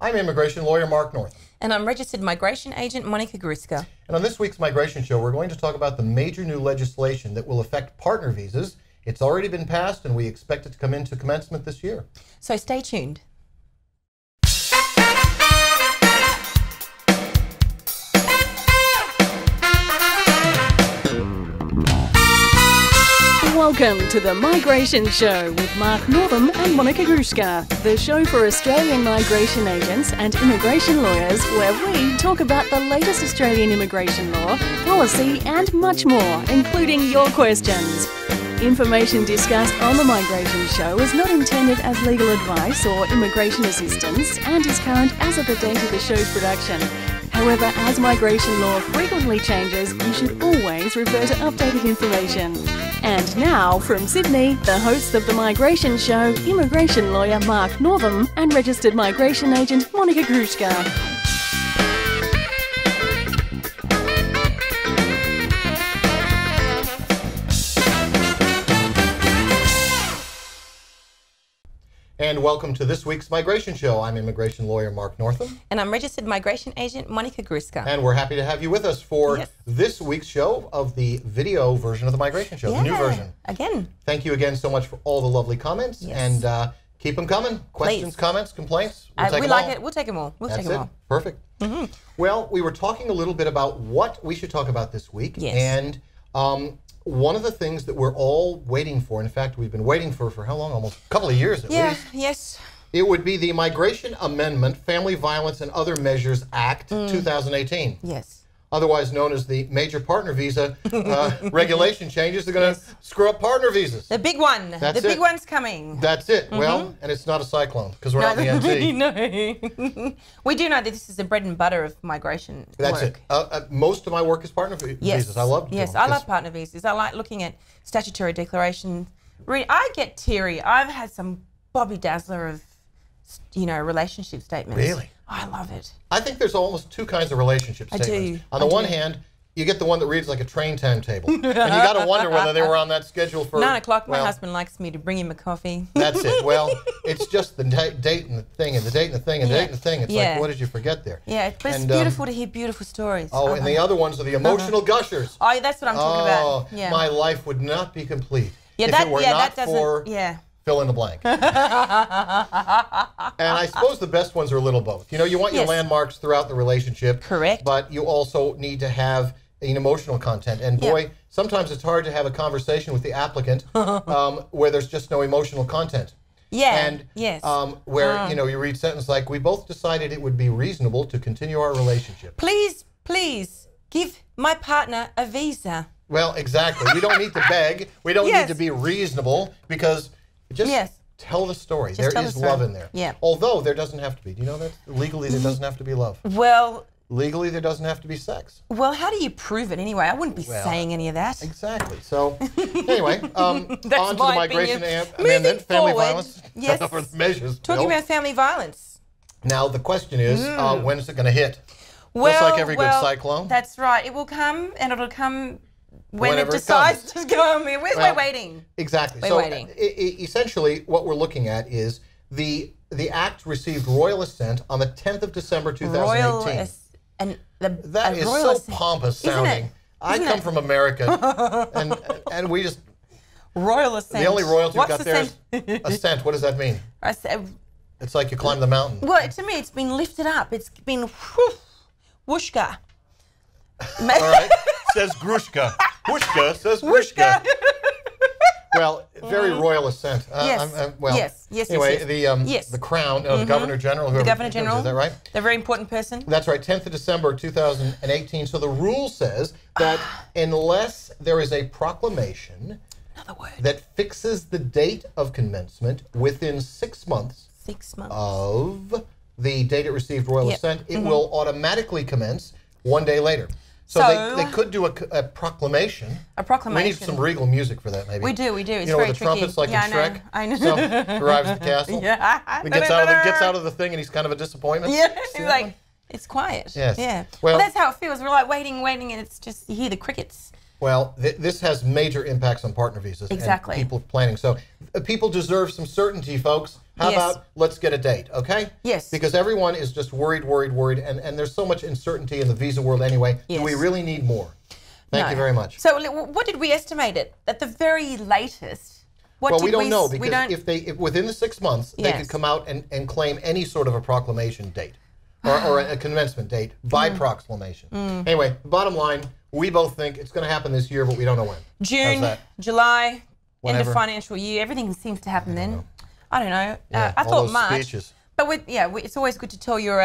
I'm immigration lawyer Mark Northam. And I'm registered migration agent Monica Gruska. And on this week's Migration Show, we're going to talk about the major new legislation that will affect partner visas. It's already been passed, and we expect it to come into commencement this year. So stay tuned. Welcome to the Migration Show with Mark Northam and Monica Gruska, the show for Australian migration agents and immigration lawyers, where we talk about the latest Australian immigration law, policy and much more, including your questions. Information discussed on the Migration Show is not intended as legal advice or immigration assistance and is current as of the date of the show's production. However, as migration law frequently changes, you should always refer to updated information. And now, from Sydney, the hosts of the Migration Show, immigration lawyer Mark Northam and registered migration agent Monica Gruska. And welcome to this week's Migration Show. I'm immigration lawyer Mark Northam. And I'm registered migration agent Monica Gruska. And we're happy to have you with us for this week's show of the video version of the Migration Show, the new version. Again. Thank you again so much for all the lovely comments. Yes. And keep them coming. Questions, comments, complaints. We'll take we them like all. it. We'll take them all. That's it. Perfect. Well, we were talking a little bit about what we should talk about this week. Yes. And one of the things that we're all waiting for, in fact, we've been waiting for how long? Almost a couple of years at least. Yes. It would be the Migration Amendment, Family Violence and Other Measures Act 2018. Yes. Otherwise known as the Major Partner Visa regulation changes. They're going to screw up partner visas. The big one. That's the big one's coming. That's it. Well, and it's not a cyclone because we're not in the NT. No. We do know that this is the bread and butter of migration That's work. it. Most of my work is partner visas. I love to do them. I love partner visas. I like looking at statutory declarations. I get teary. I've had some Bobby Dazzler of, relationship statements. Really? I love it. I think there's almost two kinds of relationship statements. I do. On the one hand, you get the one that reads like a train timetable. And you got to wonder whether they were on that schedule for 9 o'clock. My husband likes me to bring him a coffee. That's it. Well, it's just the date and the thing and the date and the thing and the date and the thing. It's like, what did you forget there? Yeah, but it's beautiful to hear beautiful stories. Oh, and the other ones are the emotional gushers. Oh, that's what I'm talking about. Yeah. My life would not be complete if that, it were not for fill in the blank. And I suppose the best ones are a little both. You want your landmarks throughout the relationship. Correct. But you also need to have an emotional content. And boy, sometimes it's hard to have a conversation with the applicant where there's just no emotional content. Yeah. And where you read sentence like, "We both decided it would be reasonable to continue our relationship. Please give my partner a visa." Well, exactly. We don't need to beg. We don't need to be reasonable because just tell the story. There is love in there. Yeah. Although there doesn't have to be. Do you know that? Legally, there doesn't have to be love. Well. Legally, there doesn't have to be sex. Well, how do you prove it anyway? I wouldn't be saying any of that. Exactly. So, anyway, on to the Migration Amendment, Family Violence measures. Talking about family violence. Now, the question is, when is it going to hit? Well, just like every good cyclone. That's right. It will come, and it'll come when it Whenever decides to come. We're waiting. Exactly. We're waiting. Essentially, what we're looking at is the Act received royal assent on the 10th of December, 2018. That is so pompous sounding. I come from America, and we just royal assent. The only royalty we got there is assent. What does that mean? It's like you climb the mountain. Well, to me, it's been lifted up. It's been whooshka. All right, says Gruska. Whooshka says Gruska. Well, very royal assent. Anyway, the Crown, the Governor General, whoever, the Governor General, is that right? The very important person. That's right, 10th of December 2018. So the rule says that unless there is a proclamation that fixes the date of commencement within 6 months, of the date it received royal assent, it will automatically commence 1 day later. So they could do a proclamation. A proclamation. We need some regal music for that, maybe. We do. It's very tricky. The trumpets like in Shrek. I know. So arrives at the castle. He gets out of the thing, and he's kind of a disappointment. Yeah. He's like, it's quiet. Yes. Yeah. Well, that's how it feels. We're like waiting, and it's just you hear the crickets. Well, this has major impacts on partner visas Exactly. and people planning. So people deserve some certainty, folks. How Yes. about let's get a date, okay? Yes. Because everyone is just worried, and there's so much uncertainty in the visa world anyway. Yes. Do we really need more? Thank No. you very much. So what did we estimate it? At the very latest? Well, we don't know we because don't, if within the 6 months, they Yes. could come out and claim any sort of a proclamation date or a commencement date by proclamation. Anyway, bottom line, we both think it's going to happen this year, but we don't know when. How's June, that? July, end Whenever. of financial year, everything seems to happen then. I don't know. Yeah, I all thought those March. speeches. But it's always good to tell your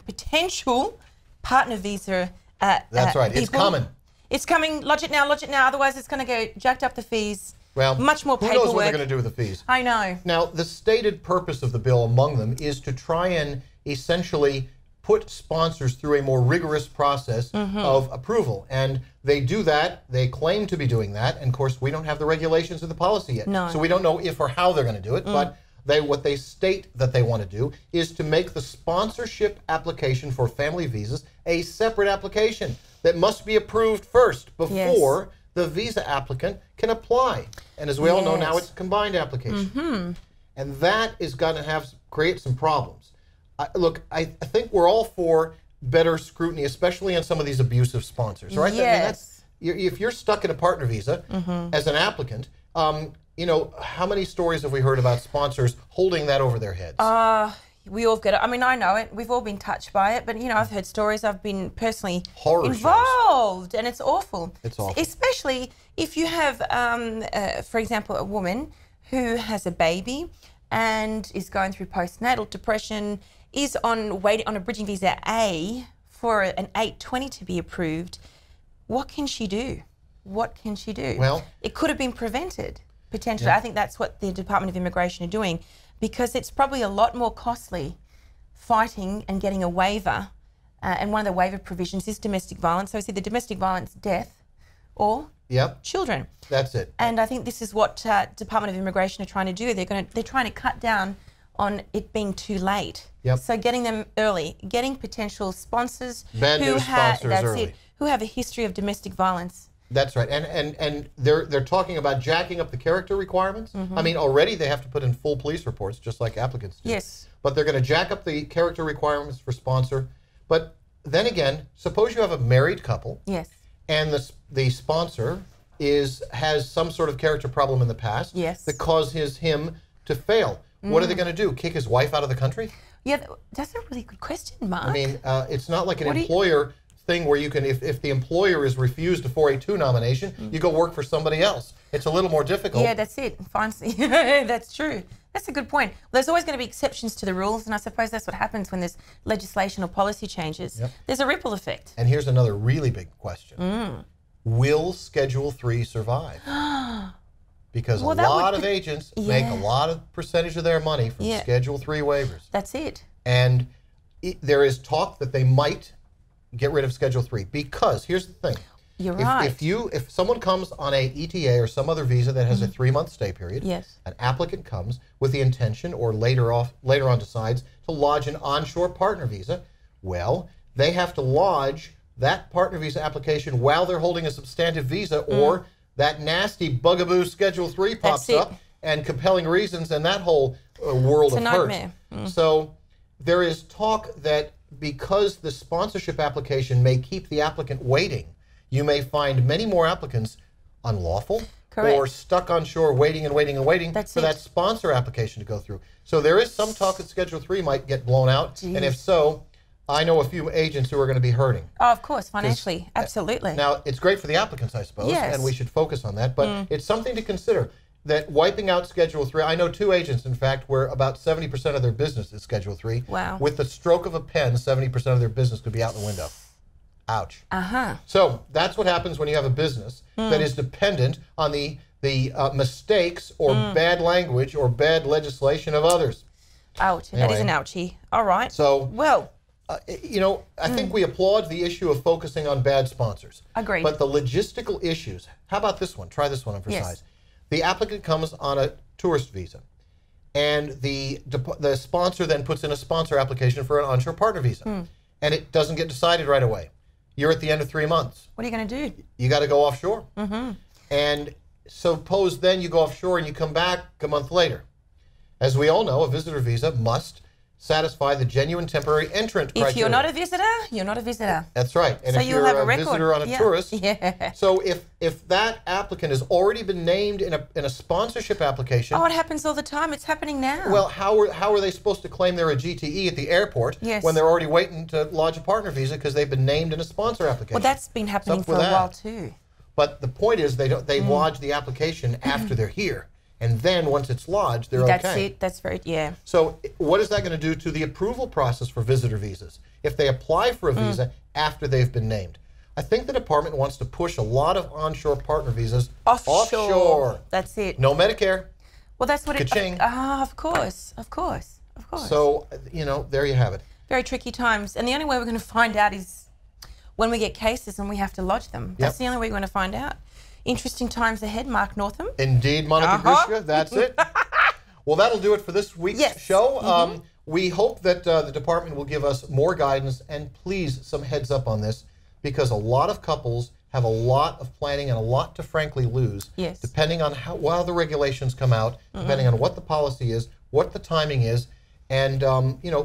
potential partner visa. That's right. It's people. coming. It's coming. Lodge it now. Otherwise, it's going to go jacked up the fees. Well, much more who paperwork. knows what they're going to do with the fees? I know. Now, the stated purpose of the bill among them is to try and essentially put sponsors through a more rigorous process of approval. And they do that. They claim to be doing that. And of course, we don't have the regulations or the policy yet. No. So we don't know if or how they're going to do it. But what they state that they want to do is to make the sponsorship application for family visas a separate application that must be approved first before the visa applicant can apply. And as we all know now, it's a combined application. And that is going to create some problems. Look, I think we're all for better scrutiny, especially on some of these abusive sponsors, right? Yes. I mean, if you're stuck in a partner visa as an applicant, you know, how many stories have we heard about sponsors holding that over their heads? We all get it. I mean, I know it. We've all been touched by it. But, you know, I've heard stories. I've been personally involved. And it's awful. It's awful. Especially if you have, for example, a woman who has a baby and is going through postnatal depression, is waiting on a bridging visa A for an 820 to be approved. What can she do? What can she do? Well, it could have been prevented, potentially. I think that's what the Department of Immigration are doing, because it's probably a lot more costly fighting and getting a waiver. And one of the waiver provisions is domestic violence. So it's either domestic violence, death, or children. That's it. And I think this is what Department of Immigration are trying to do. They're trying to cut down on it being too late. So getting them early, getting potential sponsors who have a history of domestic violence. That's right, and they're talking about jacking up the character requirements. I mean, already they have to put in full police reports, just like applicants do. Yes. But they're going to jack up the character requirements for sponsor. But then again, suppose you have a married couple. Yes. And the sponsor has some sort of character problem in the past. Yes. That causes him to fail. What are they going to do? Kick his wife out of the country? Yeah, that's a really good question, Mark. I mean, it's not like an employer thing where you can, if the employer is refused a 482 nomination, you go work for somebody else. It's a little more difficult. Yeah, that's it. That's true. That's a good point. Well, there's always going to be exceptions to the rules, and I suppose that's what happens when there's legislation or policy changes. There's a ripple effect. And here's another really big question. Will Schedule 3 survive? Because a lot of agents make a lot of percentage of their money from Schedule 3 waivers. That's it. And there is talk that they might get rid of Schedule 3 because here's the thing. You're right. If someone comes on a ETA or some other visa that has a 3-month stay period, an applicant comes with the intention or later on decides to lodge an onshore partner visa, well, they have to lodge that partner visa application while they're holding a substantive visa or that nasty bugaboo Schedule 3 pops up and compelling reasons and that whole world of hurt. So there is talk that because the sponsorship application may keep the applicant waiting, you may find many more applicants unlawful or stuck on shore waiting and waiting and waiting for that sponsor application to go through. So there is some talk that Schedule 3 might get blown out, and if so, I know a few agents who are going to be hurting. Oh, of course, financially, absolutely. Now, it's great for the applicants, I suppose, and we should focus on that, but it's something to consider that wiping out Schedule 3, I know 2 agents, in fact, where about 70% of their business is Schedule 3. Wow. With the stroke of a pen, 70% of their business could be out the window. Ouch. So that's what happens when you have a business that is dependent on the mistakes or bad language or bad legislation of others. Ouch. Anyway. That is an ouchie. All right. So, well, you know, I think we applaud the issue of focusing on bad sponsors. Agreed. But the logistical issues, how about this one? Try this one on for size. The applicant comes on a tourist visa, and the sponsor then puts in a sponsor application for an onshore partner visa, and it doesn't get decided right away. you're at the end of 3 months. What are you going to do? You got to go offshore. And suppose then you go offshore and you come back a month later. As we all know, a visitor visa must satisfy the genuine temporary entrant criteria. If you're not a visitor, you're not a visitor. That's right. And So if you'll you're have a a record. visitor on a tourist, Yeah. so if that applicant has already been named in a sponsorship application, Oh, it happens all the time. It's happening now. well, how are they supposed to claim they're a GTE at the airport Yes. when they're already waiting to lodge a partner visa because they've been named in a sponsor application? Well, that's been happening up for with a that. while too. But the point is they lodge the application after they're here. And then once it's lodged, they're That's okay. it. That's very, yeah. So what is that going to do to the approval process for visitor visas if they apply for a visa after they've been named? I think the department wants to push a lot of onshore partner visas offshore. That's it. No Medicare. Well, that's what it. Ka-ching. Of course, of course, of course. So, there you have it. Very tricky times, and the only way we're going to find out is when we get cases and we have to lodge them. That's the only way we're going to find out. Interesting times ahead, Mark Northam. Indeed, Monica Gruska, that's it. Well, that'll do it for this week's show. We hope that the department will give us more guidance and please some heads up on this because a lot of couples have a lot of planning and a lot to frankly lose depending on how the regulations come out, depending on what the policy is, what the timing is. And,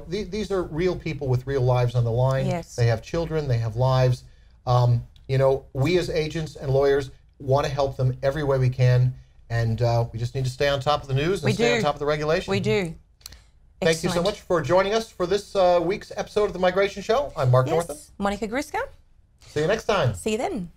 these are real people with real lives on the line. Yes. They have children, they have lives. We as agents and lawyers want to help them every way we can, and we just need to stay on top of the news and stay on top of the regulation. We do. Thank you so much for joining us for this week's episode of The Migration Show. I'm Mark Northam. Monica Gruska. See you next time. See you then.